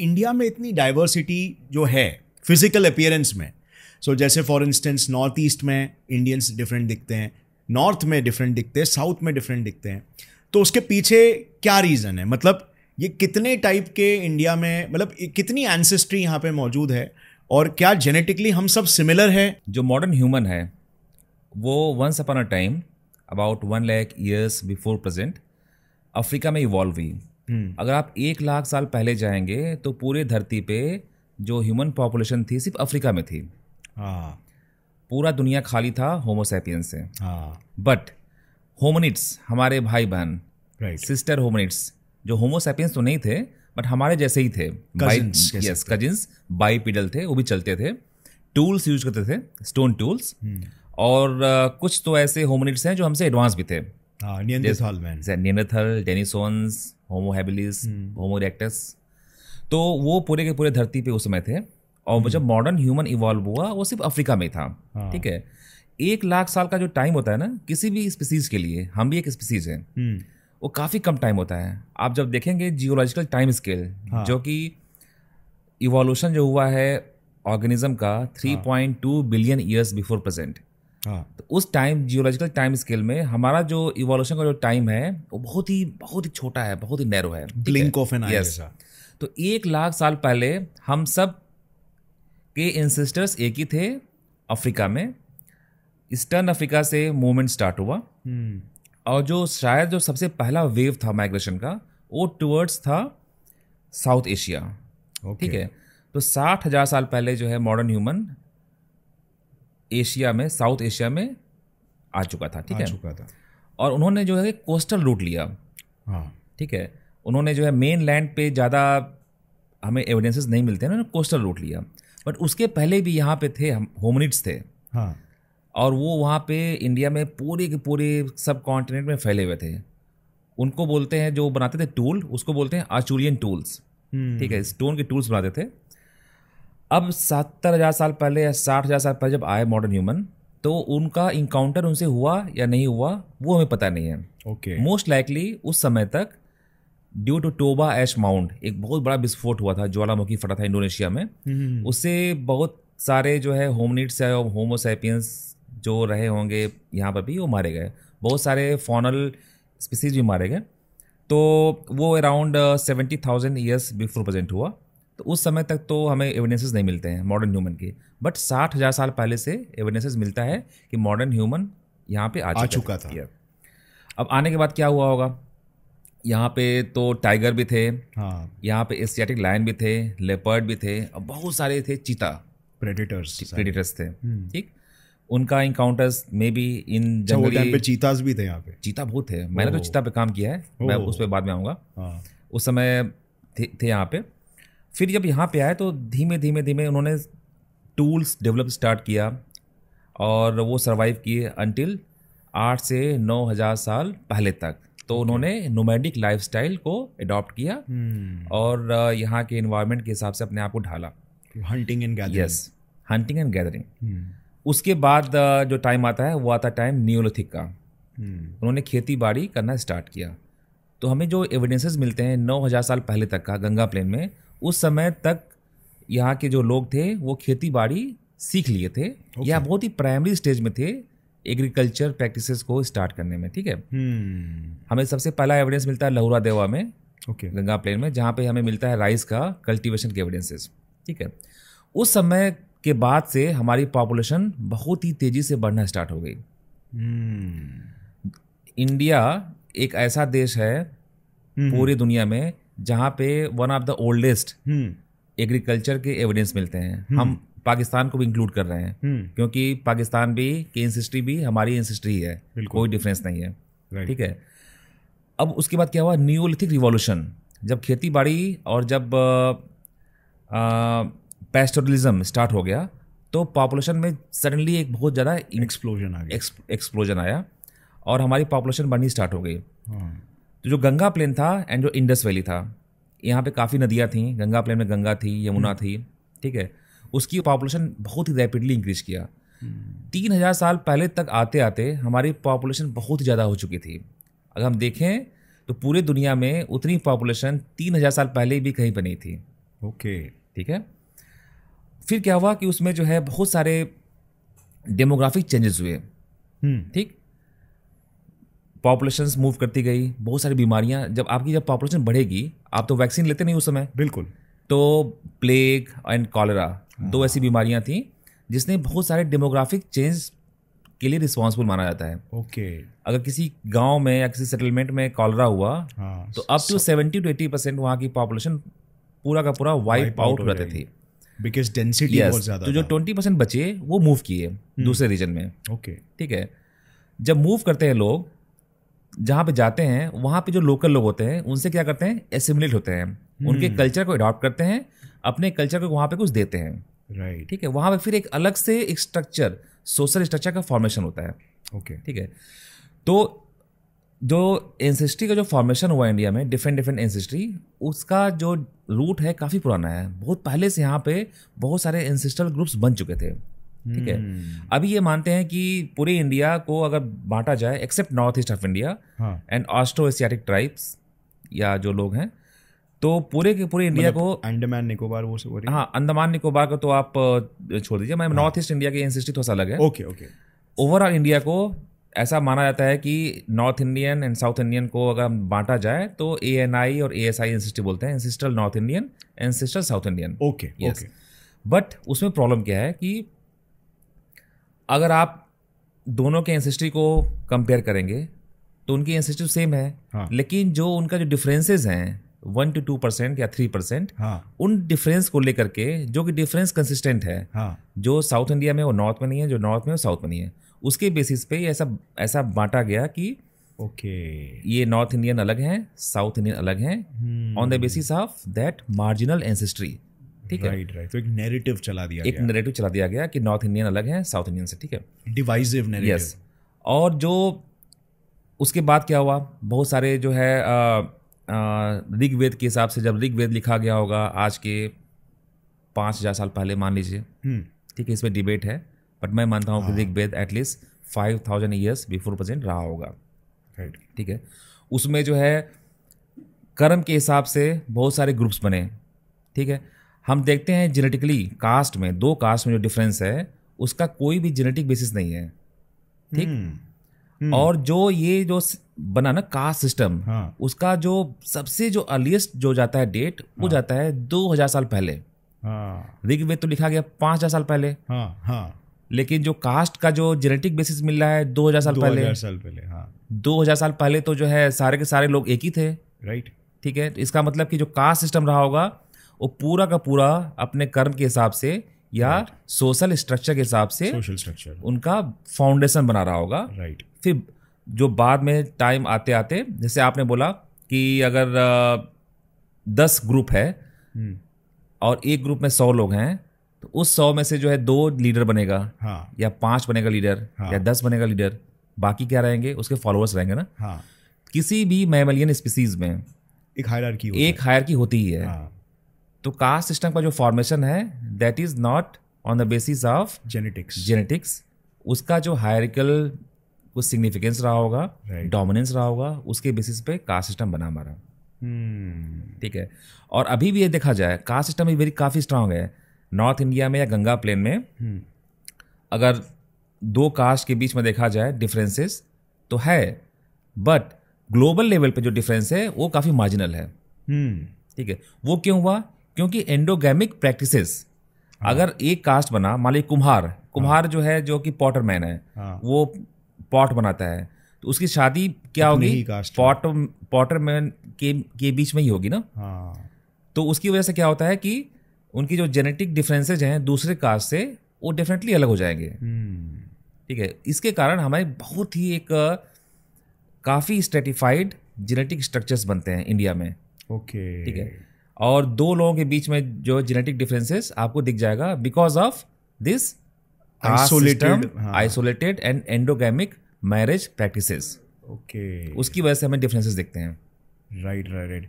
India में इतनी diversity जो है फिजिकल अपीयरेंस में, सो जैसे फॉर इंस्टेंस नॉर्थ ईस्ट में इंडियंस डिफरेंट दिखते हैं, नॉर्थ में डिफरेंट दिखते हैं, साउथ में डिफरेंट दिखते हैं, तो उसके पीछे क्या रीज़न है? मतलब ये कितने टाइप के इंडिया में, मतलब कितनी एंसेस्ट्री यहाँ पे मौजूद है, और क्या जेनेटिकली हम सब सिमिलर है? जो मॉडर्न ह्यूमन है वो once upon a time about 1 lakh years before present Africa में इवॉल्व हुई। अगर आप 1 लाख साल पहले जाएंगे तो पूरे धरती पे जो ह्यूमन पॉपुलेशन थी सिर्फ अफ्रीका में थी। हाँ, पूरा दुनिया खाली था होमोसैपियंस से। हाँ, बट होमिनिड्स, हमारे भाई बहन, राइट, सिस्टर होमिनिड्स, जो होमोसैपियंस तो नहीं थे बट हमारे जैसे ही थे, यस कजिन्स, बाइपिडल थे, वो भी चलते थे, टूल्स यूज करते थे, स्टोन टूल्स, और कुछ तो ऐसे होमिनिड्स हैं जो हमसे एडवांस भी थे, नियंडरथल, डेनिसोन्स, होमो हैबिलिस, होमो इरेक्टस। तो वो पूरे के पूरे धरती पे उस समय थे, और जब मॉडर्न ह्यूमन इवॉल्व हुआ वो सिर्फ अफ्रीका में था। ठीक है, 1 लाख साल का जो टाइम होता है ना किसी भी स्पीसीज के लिए, हम भी एक स्पीसीज है, वो काफ़ी कम टाइम होता है। आप जब देखेंगे जियोलॉजिकल टाइम स्केल, जो कि इवोल्यूशन जो हुआ है ऑर्गेनिज्म का 3.2 बिलियन ईयर्स बिफोर प्रेजेंट, तो उस टाइम जियोलॉजिकल टाइम स्केल में हमारा जो इवोल्यूशन का जो टाइम है वो बहुत ही छोटा है, बहुत ही नैरो है, ब्लिंक ऑफ एन आई जैसा। तो 1 लाख साल पहले हम सब के एंसेस्टर्स एक ही थे अफ्रीका में। ईस्टर्न अफ्रीका से मूवमेंट स्टार्ट हुआ, और जो शायद जो सबसे पहला वेव था माइग्रेशन का वो टुवर्ड्स था साउथ एशिया। ठीक है, तो 60,000 साल पहले जो है मॉडर्न ह्यूमन एशिया में, साउथ एशिया में आ चुका था। ठीक है, और उन्होंने जो है कोस्टल रूट लिया। ठीक है, उन्होंने जो है मेन लैंड पे ज़्यादा हमें एविडेंसेस नहीं मिलते हैं, उन्होंने कोस्टल रूट लिया। बट उसके पहले भी यहाँ पे थे होमिनिड्स थे, और वो वहाँ पे इंडिया में पूरे के पूरे सब कॉन्टिनेंट में फैले हुए थे। उनको बोलते हैं, जो बनाते थे टूल, उसको बोलते हैं आचुलियन टूल्स। ठीक है, स्टोन के टूल्स बनाते थे। अब 70,000 साल पहले या 60,000 साल पहले जब आए मॉडर्न ह्यूमन, तो उनका इनकाउंटर उनसे हुआ या नहीं हुआ वो हमें पता नहीं है। मोस्ट लाइकली उस समय तक due to Toba ash mount, एक बहुत बड़ा विस्फोट हुआ था, ज्वालामुखी फटा था इंडोनेशिया में, उससे बहुत सारे जो है होमिनिड्स या होमोसैपियंस जो रहे होंगे यहाँ पर भी वो मारे गए, बहुत सारे फॉनल स्पीसीज भी मारे गए। तो वो अराउंड 70,000 ईयर्स बिफोर प्रेजेंट हुआ। तो उस समय तक तो हमें एविडेंसेस नहीं मिलते हैं मॉडर्न ह्यूमन के, बट 60,000 साल पहले से एविडेंसेस मिलता है कि मॉडर्न ह्यूमन यहाँ पे आ चुका था। अब आने के बाद क्या हुआ होगा, यहाँ पे तो टाइगर भी थे, यहाँ पे एशियाटिक लायन भी थे, लेपर्ड भी थे, और बहुत सारे थे चीता, प्रेडेटर्स थे। ठीक, उनका इनकाउंटर्स में भी इन जंगली चीतास भी थे यहाँ पे, चीता बहुत थे। मैंने तो चीता पे काम किया है, मैं उस पर बाद में आऊँगा। उस समय थे यहाँ पे। फिर जब यहाँ पे आए तो धीमे धीमे उन्होंने टूल्स डेवलप स्टार्ट किया, और वो सर्वाइव किए अंटिल 8 से 9,000 साल पहले तक। तो उन्होंने नोमैडिक लाइफस्टाइल को अडॉप्ट किया, और यहाँ के एनवायरनमेंट के हिसाब से अपने आप को ढाला, hunting and gathering. Yes, hunting and gathering. उसके बाद जो टाइम आता है वो आता है टाइम नियोलिथिक का। उन्होंने खेती बाड़ी करना स्टार्ट किया। तो हमें जो एविडेंसेस मिलते हैं 9,000 साल पहले तक का गंगा प्लेन में, उस समय तक यहाँ के जो लोग थे वो खेती बाड़ी सीख लिए थे, या बहुत ही प्राइमरी स्टेज में थे एग्रीकल्चर प्रैक्टिसेस को स्टार्ट करने में। ठीक है, हमें सबसे पहला एविडेंस मिलता है लहुरा देवा में, गंगा प्लेन में, जहाँ पे हमें मिलता है राइस का कल्टीवेशन के एविडेंसेस। ठीक है, उस समय के बाद से हमारी पॉपुलेशन बहुत ही तेजी से बढ़ना स्टार्ट हो गई। इंडिया एक ऐसा देश है पूरी दुनिया में जहाँ पे one of the oldest agriculture के एविडेंस मिलते हैं। हम पाकिस्तान को भी इंक्लूड कर रहे हैं, क्योंकि पाकिस्तान भी की एंसेस्ट्री भी हमारी एंसेस्ट्री है, कोई डिफरेंस नहीं है। ठीक है, अब उसके बाद क्या हुआ, नियोलिथिक रिवॉल्यूशन, जब खेती बाड़ी और जब पैस्टोरलिज्म स्टार्ट हो गया, तो पॉपुलेशन में सडनली एक बहुत ज़्यादा एक्सप्लोजन आया, और हमारी पॉपुलेशन बढ़नी स्टार्ट हो गई। तो जो गंगा प्लेन था एंड जो इंडस वैली था, यहाँ पे काफ़ी नदियाँ थीं। गंगा प्लेन में गंगा थी, यमुना थी। ठीक है, उसकी पॉपुलेशन बहुत ही रैपिडली इंक्रीज किया। 3,000 साल पहले तक आते आते हमारी पॉपुलेशन बहुत ही ज़्यादा हो चुकी थी। अगर हम देखें तो पूरे दुनिया में उतनी पॉपुलेशन 3,000 साल पहले भी कहीं पर नहीं थी। ओके, ठीक है। फिर क्या हुआ कि उसमें जो है बहुत सारे डेमोग्राफिक चेंजेस हुए, ठीक। पॉपुलेशन मूव करती गई, बहुत सारी बीमारियां, जब पॉपुलेशन बढ़ेगी, आप तो वैक्सीन लेते नहीं उस समय, बिल्कुल। तो प्लेग एंड कॉलेरा 2 ऐसी बीमारियां थी जिसने बहुत सारे डेमोग्राफिक चेंज के लिए रिस्पॉन्सिबल माना जाता है। ओके। अगर किसी गांव में या किसी सेटलमेंट में कॉलेरा हुआ, तो अप टू 70 to 80% वहाँ की पॉपुलेशन पूरा का पूरा वाइप आउट हो जाती थी, बिकॉज डेंसिटी बहुत ज़्यादा। तो जो 20% बचे वो मूव किए दूसरे रीजन में। ओके, ठीक है। जब मूव करते हैं लोग, जहाँ पे जाते हैं वहाँ पे जो लोकल लोग होते हैं उनसे क्या करते हैं, एसिमुलेट होते हैं, उनके कल्चर को अडॉप्ट करते हैं, अपने कल्चर को वहाँ पे कुछ देते हैं। राइट, ठीक है। वहाँ पे फिर एक अलग से एक स्ट्रक्चर, सोशल स्ट्रक्चर का फॉर्मेशन होता है। ओके, ठीक है। तो जो एंसेस्ट्री का जो फॉर्मेशन हुआ इंडिया में, डिफरेंट एंसेस्ट्री, उसका जो रूट है काफ़ी पुराना है। बहुत पहले से यहाँ पे बहुत सारे एंसेस्ट्रल ग्रुप्स बन चुके थे। ठीक है। अभी ये मानते हैं कि पूरे इंडिया को अगर बांटा जाए, except north east of India and Austro Asiatic tribes या जो लोग हैं, तो पूरे के पूरे इंडिया को, अंडमान निकोबार वो सब, हाँ, अंडमान निकोबार को तो आप छोड़ दीजिए, मैं नॉर्थ ईस्ट इंडिया की एंसेस्ट्री थोड़ा सा अलग है। Okay okay. ओवरऑल इंडिया को ऐसा माना जाता है कि north Indian and south Indian को अगर बांटा जाए तो ANI और ASI एंसेस्ट्री बोलते हैं, ancestral north Indian, ancestral south Indian. Okay okay. But उसमें प्रॉब्लम क्या है कि अगर आप दोनों के एंसेस्ट्री को कंपेयर करेंगे तो उनकी एंसेस्ट्री सेम है, लेकिन जो उनका जो डिफरेंसेस हैं 1 to 2% या 3%, उन डिफरेंस को लेकर के, जो कि डिफरेंस कंसिस्टेंट है, जो साउथ इंडिया में वो नॉर्थ में नहीं है, जो नॉर्थ में वो साउथ में नहीं है, उसके बेसिस पे ऐसा बांटा गया कि ओके, ये नॉर्थ इंडियन अलग हैं, साउथ इंडियन अलग हैं, on the basis of that marginal ancestry. ठीक है, राइट। तो एक नैरेटिव चला दिया गया कि नॉर्थ इंडियन अलग हैं साउथ इंडियन से। ठीक है, डिवाइसिव नैरेटिव। यस। और जो उसके बाद क्या हुआ, बहुत सारे जो है ऋग्वेद के हिसाब से, जब ऋग्वेद लिखा गया होगा आज के 5000 साल पहले मान लीजिए, ठीक है, इसमें डिबेट है, बट मैं मानता हूँ कि Rigveda at least 5000 years before present रहा होगा। ठीक है। उसमें जो है कर्म के हिसाब से बहुत सारे ग्रुप्स बने। ठीक है। हम देखते हैं जेनेटिकली कास्ट में, 2 कास्ट में जो डिफरेंस है उसका कोई भी जेनेटिक बेसिस नहीं है। ठीक। और जो ये जो बना ना कास्ट सिस्टम, उसका जो सबसे जो अर्लीस्ट जो जाता है डेट, वो जाता है 2000 साल पहले। ऋग्वेद तो लिखा गया 5000 साल पहले, लेकिन जो कास्ट का जो जेनेटिक बेसिस मिल रहा है 2000 साल पहले। 2000 साल पहले तो जो है सारे के सारे लोग एक ही थे। राइट। ठीक है। तो इसका मतलब कि जो कास्ट सिस्टम रहा होगा वो पूरा का पूरा अपने कर्म के हिसाब से या सोशल स्ट्रक्चर के हिसाब से, सोशल स्ट्रक्चर, उनका फाउंडेशन बना रहा होगा। राइट। फिर जो बाद में टाइम आते आते, जैसे आपने बोला कि अगर 10 ग्रुप है और एक ग्रुप में 100 लोग हैं, तो उस 100 में से जो है 2 लीडर बनेगा, या 5 बनेगा लीडर, या 10 बनेगा लीडर, बाकी क्या रहेंगे, उसके फॉलोअर्स रहेंगे ना। किसी भी मैमलियन स्पीसीज में एक हायरार्की होती ही है। तो कास्ट सिस्टम का जो फॉर्मेशन है that is not on the basis of genetics. उसका जो हायरार्किकल कुछ सिग्निफिकेंस रहा होगा, डोमिनेंस रहा होगा, उसके बेसिस पे कास्ट सिस्टम बना हमारा। ठीक है। और अभी भी ये देखा जाए कास्ट सिस्टम भी काफ़ी स्ट्रांग है। नॉर्थ इंडिया में या गंगा प्लेन में अगर 2 कास्ट के बीच में देखा जाए डिफरेंसेस तो है, बट ग्लोबल लेवल पे जो डिफरेंस है वो काफ़ी मार्जिनल है। ठीक है। वो क्यों हुआ? क्योंकि एंडोगैमिक प्रैक्टिसेस, अगर एक कास्ट बना, मान लीजिए कुम्हार जो है, जो कि पॉटर मैन है, वो पॉट बनाता है, तो उसकी शादी क्या होगी, पॉटर मैन के बीच में ही होगी ना। तो उसकी वजह से क्या होता है कि उनकी जो जेनेटिक डिफरेंसेज हैं दूसरे कास्ट से, वो डेफिनेटली अलग हो जाएंगे। ठीक है। इसके कारण हमारे बहुत ही एक काफ़ी स्ट्रेटिफाइड जेनेटिक स्ट्रक्चर्स बनते हैं इंडिया में। ओके। ठीक है। और 2 लोगों के बीच में जो जेनेटिक डिफरेंसेस आपको दिख जाएगा because of this isolated and endogamic marriage practices. Okay. उसकी वजह से हमें डिफरेंसेस दिखते हैं। राइट।